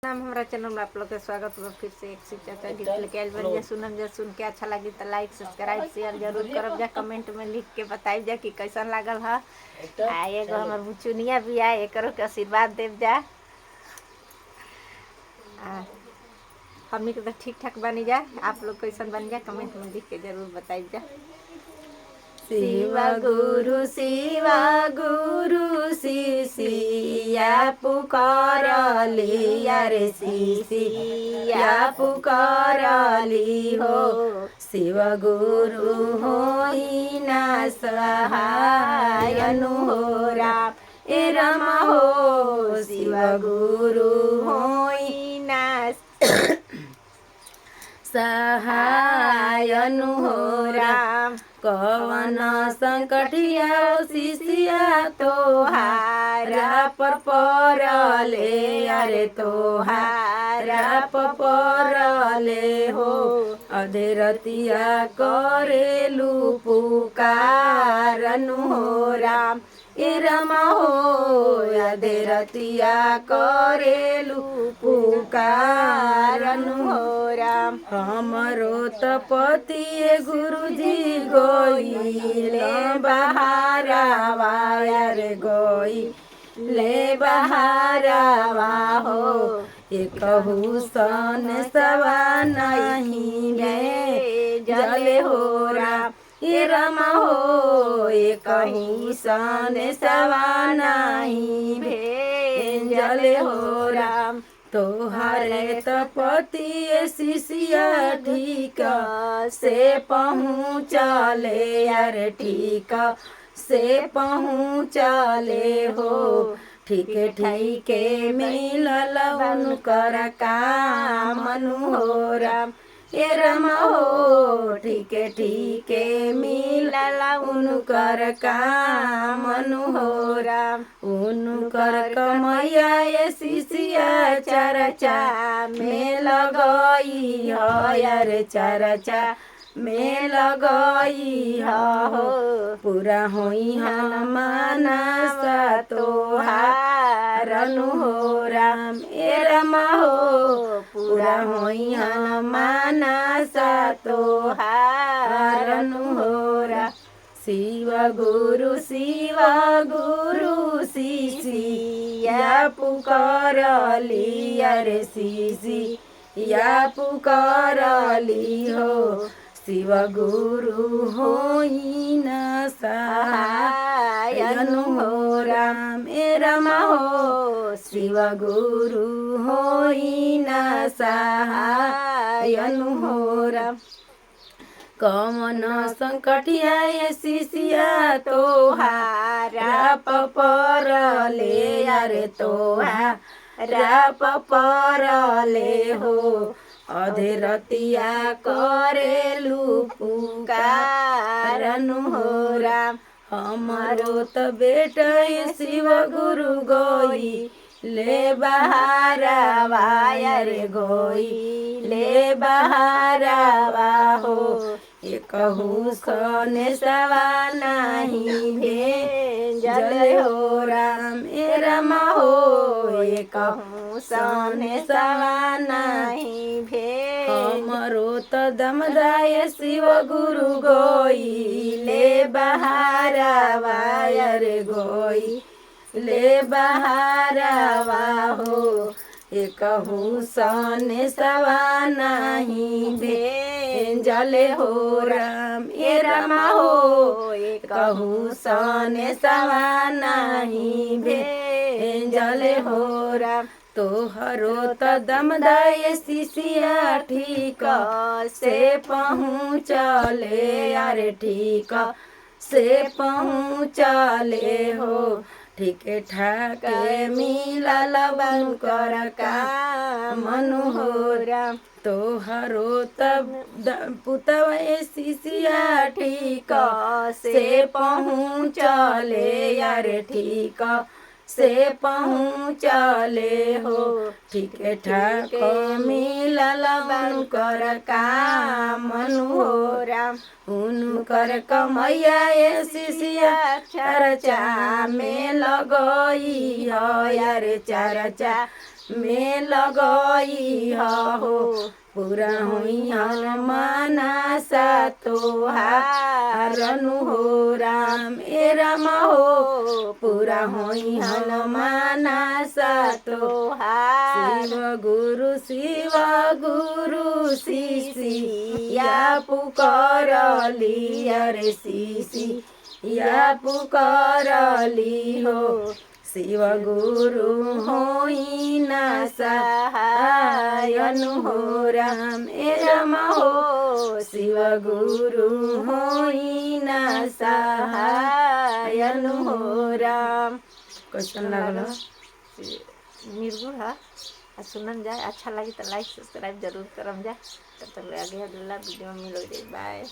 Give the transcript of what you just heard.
नाम हमारा चैनल में आप लोग का स्वागत हो। फिर से एक शिक्षा का गीत लेके आयल बन जा। सुन के अच्छा लगी तो लाइक सब्सक्राइब शेयर जरूर करब जा। कमेंट में लिख के बताइब जा कि कैसन लागल है। एगो हमार बुचुनिया भी आए एकरो के आशीर्वाद देव जा। हमनी के तो ठीक ठाक बनी जा। आप लोग कैसन बन जा कमेंट में लिख के जरूर बताइब जा। शिवा गुरु शिशिया पुकारली अरे शिशिया पुकारली हो। शिव गुरु होई ना सहाय हो राम ए रमा हो। शिव गुरु होई ना सहाय हो राम। कवन संकटिया शिशिया तोहारा पर परले अरे तोहारा पर परले हो। अधेरतिया करेलू पुकारनु हो राम ए रमा हो। अधेरतिया करेलू पुकारनु हो राम। हमरो तपति गुरुजी गोइले बहारावा रे गोइले बहारावा हो। एकहु सन सवा नहीं गे जले हो राम ए रमा हो। एकहु सन सवा नहीं भेजले हो राम। तोहरे तपति शिशिया ठीक से पहुँचले अरे ठीक से पहुँचले हो। ठीके ठीके मिलल उनकर कामनु हो राम ए रमा हो। ठीके ठीके मिलल उनकर कामनु हो राम। उनकर कमैया शिशिया चर्चा में लगई अरे चर्चा में लगई हो। पूरा होई मानस तोहारनु हो राम ए रमा हो। पूरा होई मानस तोहारनु हो राम। शिव गुरु शिशिया पुकारली अरे शिशिया पुकारली हो। शिव गुरु होई न सहायनु हो राम ए रमा हो। शिव गुरु होई न सहायनु हो राम। कमन संकटिया शिशिया तोहारा परले अरे तोहारा परले हो। अधेरतिया करेलू पुकारनु हो राम। हमारो त बेटा शिव गुरु गोई ले बहारावा रे गोई ले बहारावा हो। एकहु सने सवा नहीं भेजले हो राम ए रमा हो। एकहु सने सवा नहीं भेज। हमरो त दमदाय शिव गुरु गोई ले बहारावा रे गोई ले बहारावा हो। एकहु सने सवा नहीं भेजले हो राम ए रमा हो। एकहु सने सवा नहीं भेजले हो राम। तोहरो त दमदाय शिशिया ठीक से पहुँचले अरे ठीक से पहुँचले हो। ठीके ठाक मिलल उनकर कामनु हो राम। तोहरो तब पुतवा शिशिया ठीक से पहुँचले अरे ठीक से पहुँचले हो। ठीके ठाक मिलल उनकर कामनु हो राम। उनकर कमैया शिशिया चर्चा में लगई रे चर्चा में लगई हो पूरा हुई मनसा तोहारनु हो राम ए राम हो पूरा हुई मनसा तोहार शिव गुरु शिशिया पुकारली अरे शिशिया पुकारली हो शिव गुरु होइना सहायनु हो राम ए राम हो शिव गुरु होइना सहायनु हो राम। कैसन लागल? निर्गुण है सुनन जाए अच्छा लगी तो लाइक सब्सक्राइब जरूर करम जा। तब तक आगे अगला वीडियो में मिलो। बाय।